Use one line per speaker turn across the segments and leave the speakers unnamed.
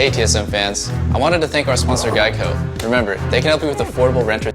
Hey TSM fans, I wanted to thank our sponsor Geico. Remember, they can help you with affordable renter.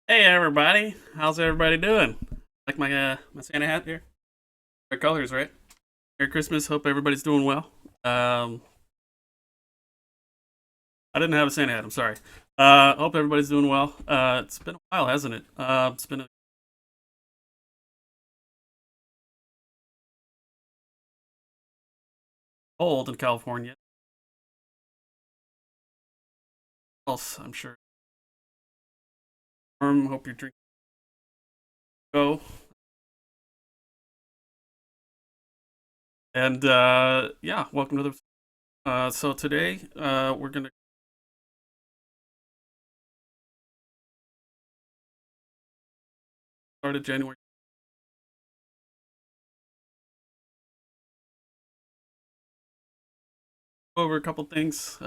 Hey everybody, how's everybody doing? Like my Santa hat here? Red colors, right? Merry Christmas. Hope everybody's doing well. I didn't have a Santa hat. I'm sorry. Hope everybody's doing well. It's been a while, hasn't it? It's been cold in California. Else, I'm sure. Hope you're drinking. Go. And yeah, welcome to the. So today, we're gonna start at January. Go over a couple things.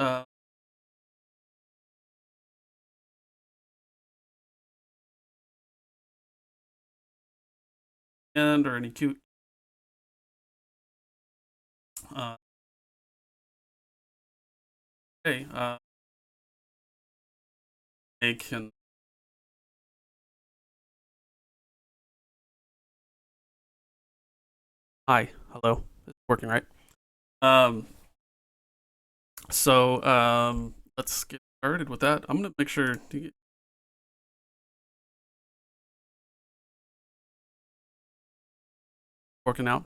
And or any cute. Uh, hey. Make and hi, hello. It's working, right? Um, so let's get started with that. I'm gonna make sure to get working out.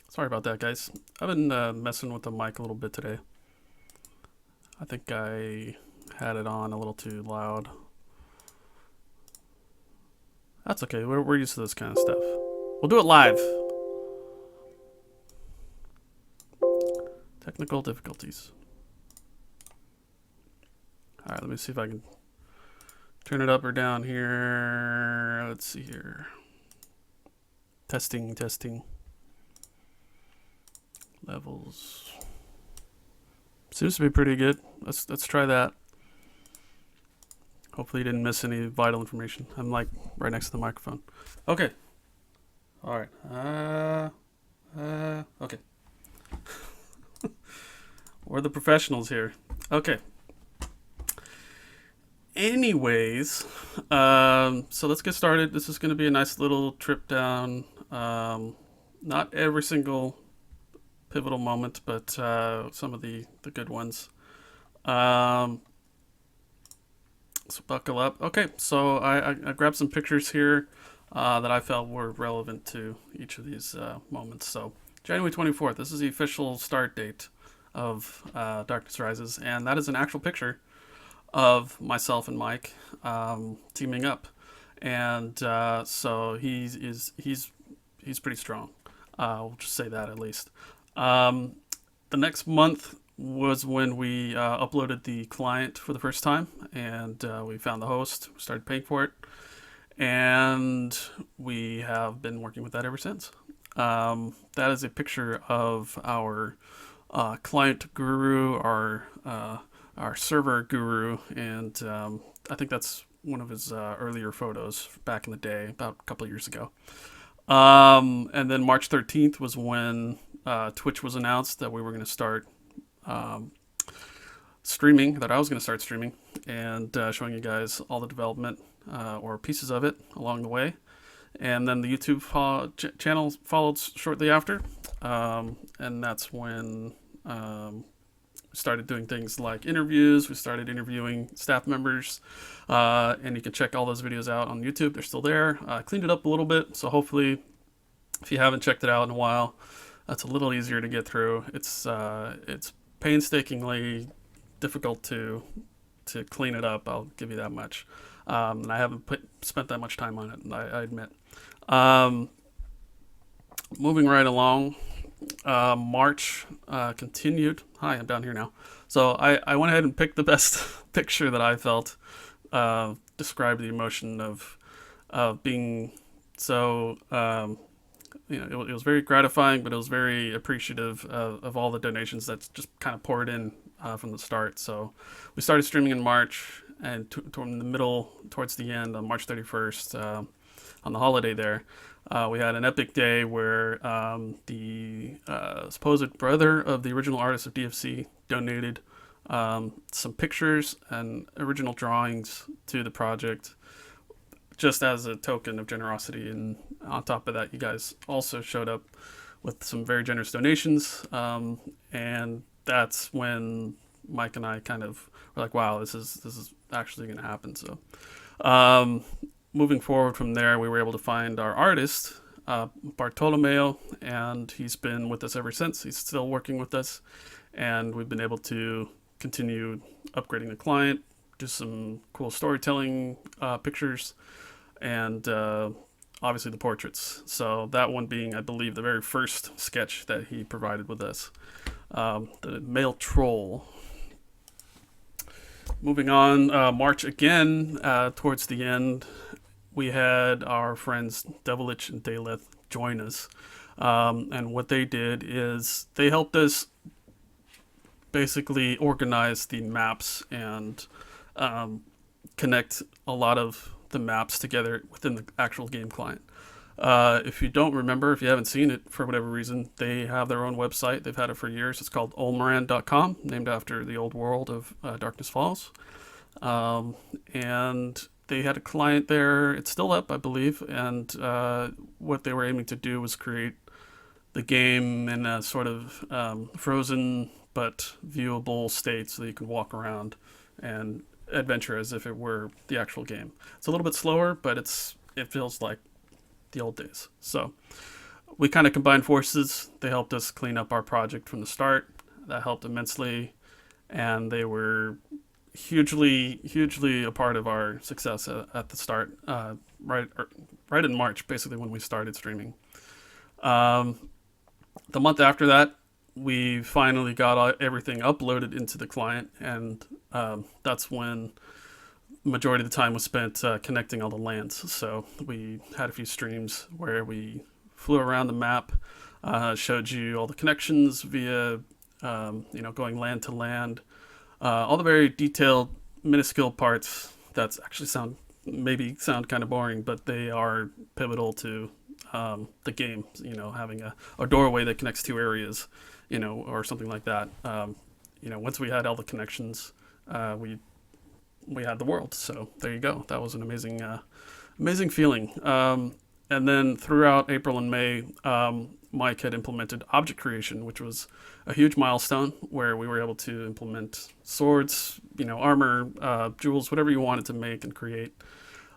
Sorry about that, guys. I've been messing with the mic a little bit today. I think I had it on a little too loud. That's okay. We're used to this kind of stuff. We'll do it live. Technical difficulties. All right, let me see if I can turn it up or down here. Let's see here. Testing. Levels. Seems to be pretty good. Let's try that. Hopefully you didn't miss any vital information. I'm like right next to the microphone. Okay. All right. Okay. We're the professionals here. Okay. Anyways, so let's get started. This is going to be a nice little trip down. Not every single pivotal moment, but some of the good ones. So buckle up. Okay, so I grabbed some pictures here that I felt were relevant to each of these moments. So January 24th, this is the official start date of Darkness Rises, and that is an actual picture of myself and Mike teaming up, and so he's pretty strong. We'll just say that at least. The next month was when we uploaded the client for the first time, and we found the host, started paying for it, and we have been working with that ever since. That is a picture of our client guru, our server guru, and I think that's one of his earlier photos back in the day, about a couple of years ago. And then March 13th was when Twitch was announced that we were going to start streaming, that I was going to start streaming, and showing you guys all the development or pieces of it along the way. And then the YouTube channel followed shortly after, and that's when we started doing things like interviews. We started interviewing staff members, and you can check all those videos out on YouTube. They're still there. I cleaned it up a little bit, so hopefully, if you haven't checked it out in a while, that's a little easier to get through. It's painstakingly difficult to clean it up. I'll give you that much. And I haven't spent that much time on it, I admit. Moving right along. March continued. Hi, I'm down here now. So I went ahead and picked the best picture that I felt described the emotion of being so. It was very gratifying, but it was very appreciative of all the donations that's just kind of poured in from the start. So we started streaming in March, and towards the end, on March 31st, on the holiday there, we had an epic day where the supposed brother of the original artist of DFC donated some pictures and original drawings to the project, just as a token of generosity. And on top of that, you guys also showed up with some very generous donations, and that's when Mike and I kind of were like, wow, this is actually going to happen. So moving forward from there, we were able to find our artist, Bartolomeo, and he's been with us ever since. He's still working with us, and we've been able to continue upgrading the client, do some cool storytelling pictures, and obviously the portraits. So that one being, I believe, the very first sketch that he provided with us, the male troll. Moving on, March again, towards the end, we had our friends Devilich and Daleth join us. And what they did is they helped us basically organize the maps and connect a lot of the maps together within the actual game client. If you don't remember, if you haven't seen it for whatever reason, they have their own website. They've had it for years. It's called olmoran.com, named after the old world of Darkness Falls. And they had a client there. It's still up, I believe. And what they were aiming to do was create the game in a sort of frozen but viewable state, so that you can walk around and adventure as if it were the actual game. It's a little bit slower, but it feels like the old days. So we kind of combined forces. They helped us clean up our project from the start. That helped immensely, and they were hugely a part of our success at the start. Right in March, basically when we started streaming. The month after that, we finally got everything uploaded into the client, and that's when majority of the time was spent connecting all the LANs. So we had a few streams where we flew around the map, showed you all the connections via, going LAN to LAN, all the very detailed, minuscule parts that actually sound kind of boring, but they are pivotal to the game. Having a doorway that connects two areas, or something like that. Once we had all the connections, we had the world. So there you go. That was an amazing feeling. And then throughout April and May, Mike had implemented object creation, which was a huge milestone where we were able to implement swords, armor, jewels, whatever you wanted to make and create.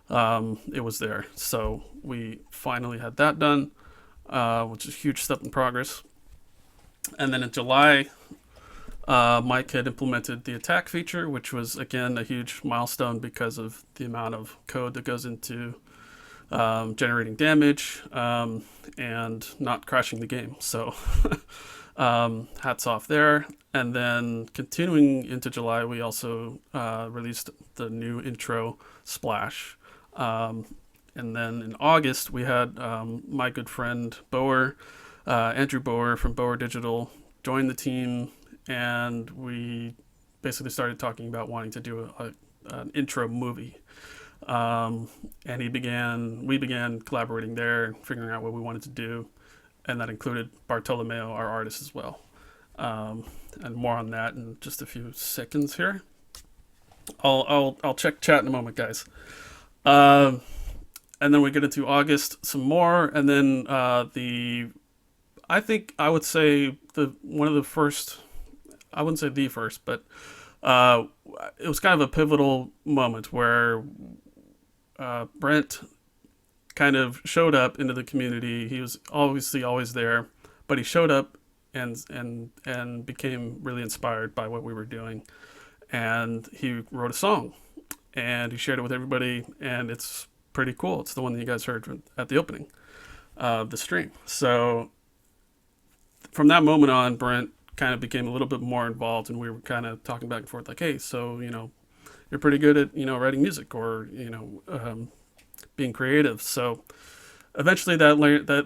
It was there. So we finally had that done, which is a huge step in progress. And then in July, Mike had implemented the attack feature, which was, again, a huge milestone because of the amount of code that goes into generating damage and not crashing the game. So hats off there. And then continuing into July, we also released the new intro Splash. And then in August, we had my good friend Boer, Andrew Boer from Boer Digital, join the team, and we basically started talking about wanting to do an intro movie. And we began collaborating there, figuring out what we wanted to do, and that included Bartolomeo, our artist, as well. And more on that in just a few seconds here. I'll check chat in a moment, guys. And then we get into August some more, and then I think I would say one of the first, I wouldn't say the first, but it was kind of a pivotal moment where Brent kind of showed up into the community. He was obviously always there, but he showed up and became really inspired by what we were doing. And he wrote a song, and he shared it with everybody, and it's pretty cool. It's the one that you guys heard at the opening of the stream. So from that moment on, Brent kind of became a little bit more involved, and we were kind of talking back and forth like, hey, so, you're pretty good at, writing music or, being creative. So eventually that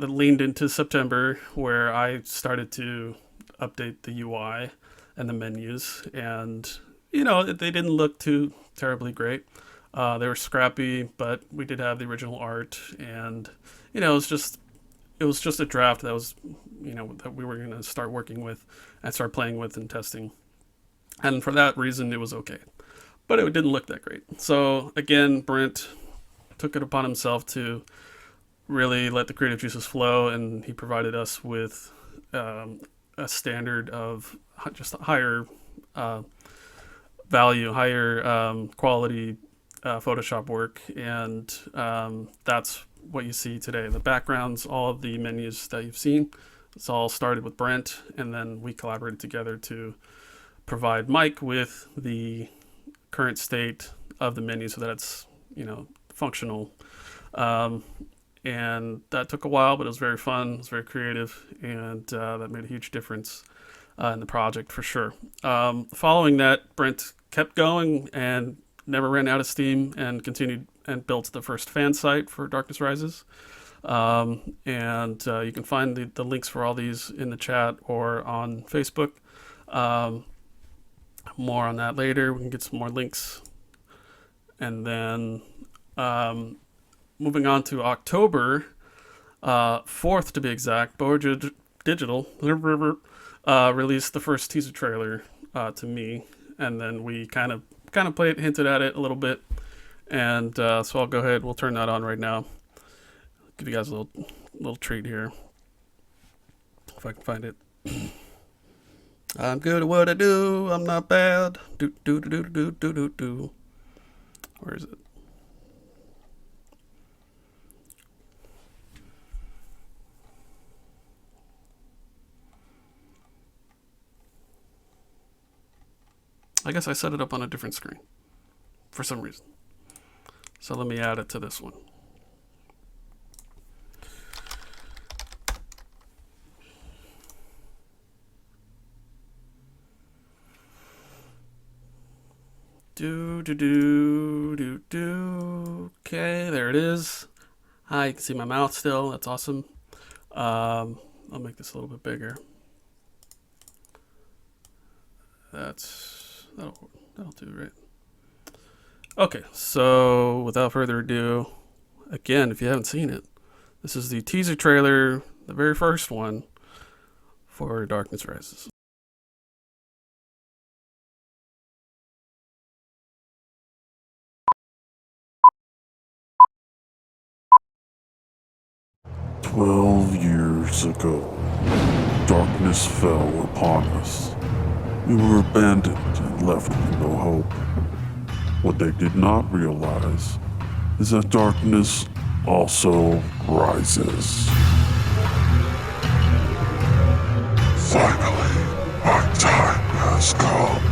leaned into September, where I started to update the UI and the menus, and, they didn't look too terribly great. They were scrappy, but we did have the original art, and, it was just a draft that was, that we were going to start working with and start playing with and testing. And for that reason, it was okay. But it didn't look that great. So again, Brent took it upon himself to really let the creative juices flow, and he provided us with a standard of just higher value, higher quality Photoshop work, and that's what you see today. The backgrounds, all of the menus that you've seen, it's all started with Brent, and then we collaborated together to provide Mike with the current state of the menu so that it's, functional. And that took a while, but it was very fun. It was very creative, and that made a huge difference in the project for sure. Following that, Brent kept going and never ran out of steam and continued and built the first fan site for Darkness Rises. And you can find the links for all these in the chat or on Facebook. More on that later. We can get some more links. And then moving on to October 4th, to be exact, Boer Digital released the first teaser trailer to me, and then we kind of hinted at it a little bit, and so I'll go ahead. We'll turn that on right now. Give you guys a little treat here, if I can find it. I'm good at what I do. I'm not bad. Do do do do do do do do. Where is it? I guess I set it up on a different screen for some reason. So let me add it to this one. Do do do do do. Okay, there it is. Hi, you can see my mouth still. That's awesome. I'll make this a little bit bigger. That'll do, right? Okay, so without further ado, again, if you haven't seen it, this is the teaser trailer, the very first one for Darkness Rises.
"12 years ago, darkness fell upon us. We were abandoned and left with no hope. What they did not realize is that darkness also rises. Finally, our time has come."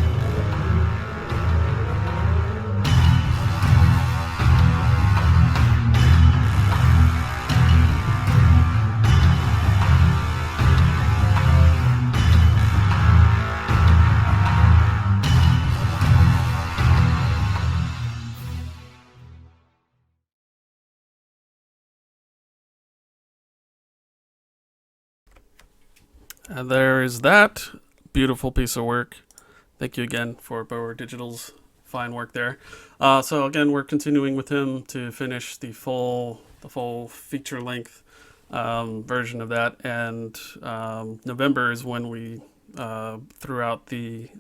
And there is that beautiful piece of work. Thank you again for Bower Digital's fine work there. So again, we're continuing with him to finish the full feature length version of that, and November is when we threw out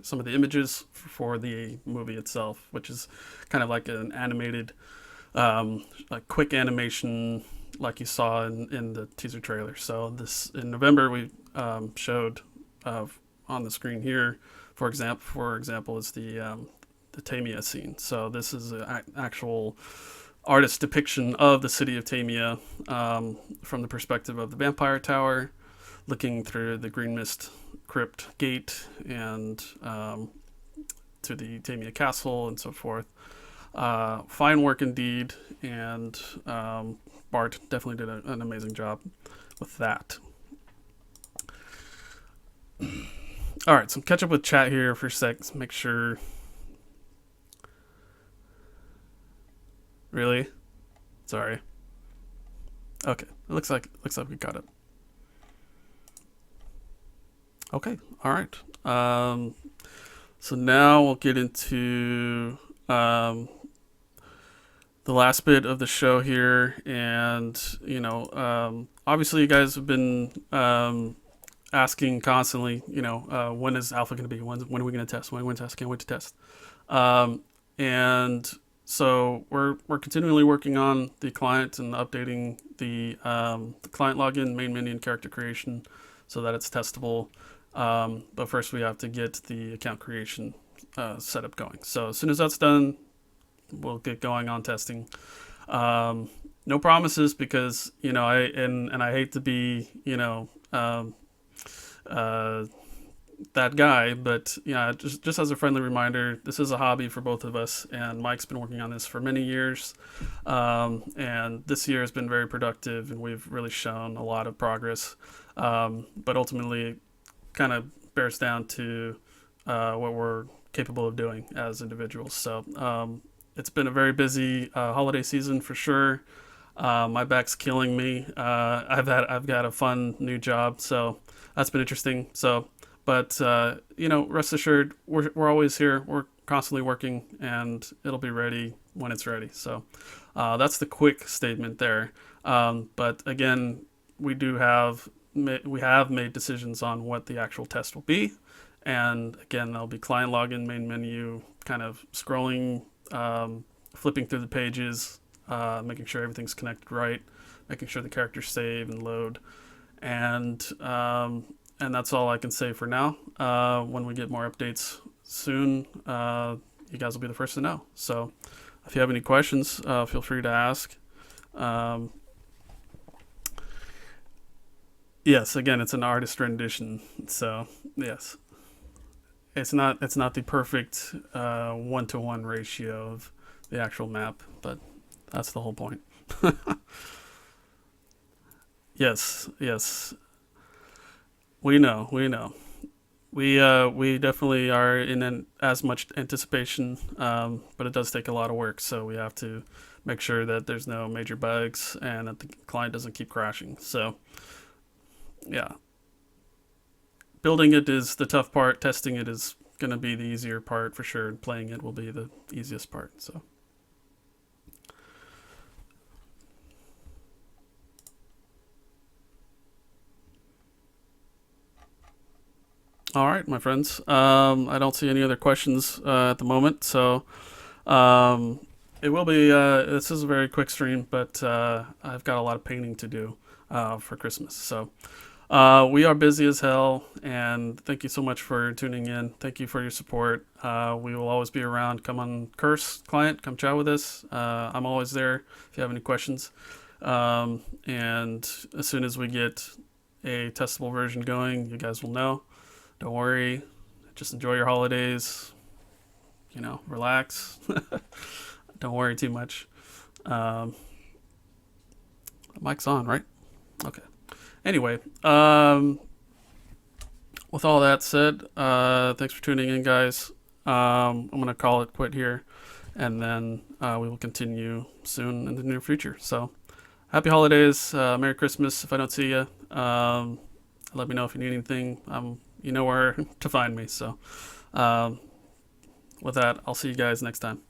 some of the images for the movie itself, which is kind of like an animated, like quick animation, like you saw in the teaser trailer. So this in November we showed on the screen here, for example, is the Tamia scene. So this is an actual artist depiction of the city of Tamia from the perspective of the vampire tower, looking through the green mist crypt gate and to the Tamia castle and so forth. Fine work indeed, and Bart definitely did an amazing job with that. All right, so catch up with chat here for a sec. Make sure. Really? Sorry. Okay, it looks like we got it. Okay, all right. So now we'll get into the last bit of the show here, and obviously you guys have been asking constantly, when is alpha going to be? When are we going to test? When are we going to test? Can't wait to test. And so we're continually working on the client and updating the client login, main menu, and character creation so that it's testable. But first we have to get the account creation setup going. So as soon as that's done, we'll get going on testing. No promises because I hate to be that guy, but just as a friendly reminder, this is a hobby for both of us, and Mike's been working on this for many years, and this year has been very productive, and we've really shown a lot of progress, but ultimately it kind of bears down to what we're capable of doing as individuals. So it's been a very busy holiday season for sure. My back's killing me. I've got a fun new job, so that's been interesting. So, but rest assured, we're always here. We're constantly working, and it'll be ready when it's ready. So, that's the quick statement there. But again, we have made decisions on what the actual test will be, and again, there'll be client login, main menu, kind of scrolling, flipping through the pages, making sure everything's connected right, making sure the characters save and load, and and that's all I can say for now. When we get more updates soon, you guys will be the first to know. So if you have any questions, feel free to ask. Yes, again, it's an artist rendition, so yes, it's not the perfect 1-to-1 ratio of the actual map, but that's the whole point. Yes, we know. We definitely are in as much anticipation, but it does take a lot of work. So we have to make sure that there's no major bugs and that the client doesn't keep crashing. So yeah, building it is the tough part. Testing it is going to be the easier part for sure. And playing it will be the easiest part. So. All right, my friends. I don't see any other questions at the moment, so it will be. This is a very quick stream, but I've got a lot of painting to do for Christmas. So we are busy as hell, and thank you so much for tuning in. Thank you for your support. We will always be around. Come on, Curse client, come chat with us. I'm always there if you have any questions. And as soon as we get a testable version going, you guys will know. Don't worry, just enjoy your holidays, relax. Don't worry too much. Mic's on, right? Okay. Anyway, with all that said, thanks for tuning in, guys. I'm going to call it quit here, and then we will continue soon in the near future. So, happy holidays, Merry Christmas if I don't see you. Let me know if you need anything. You know where to find me. So with that, I'll see you guys next time.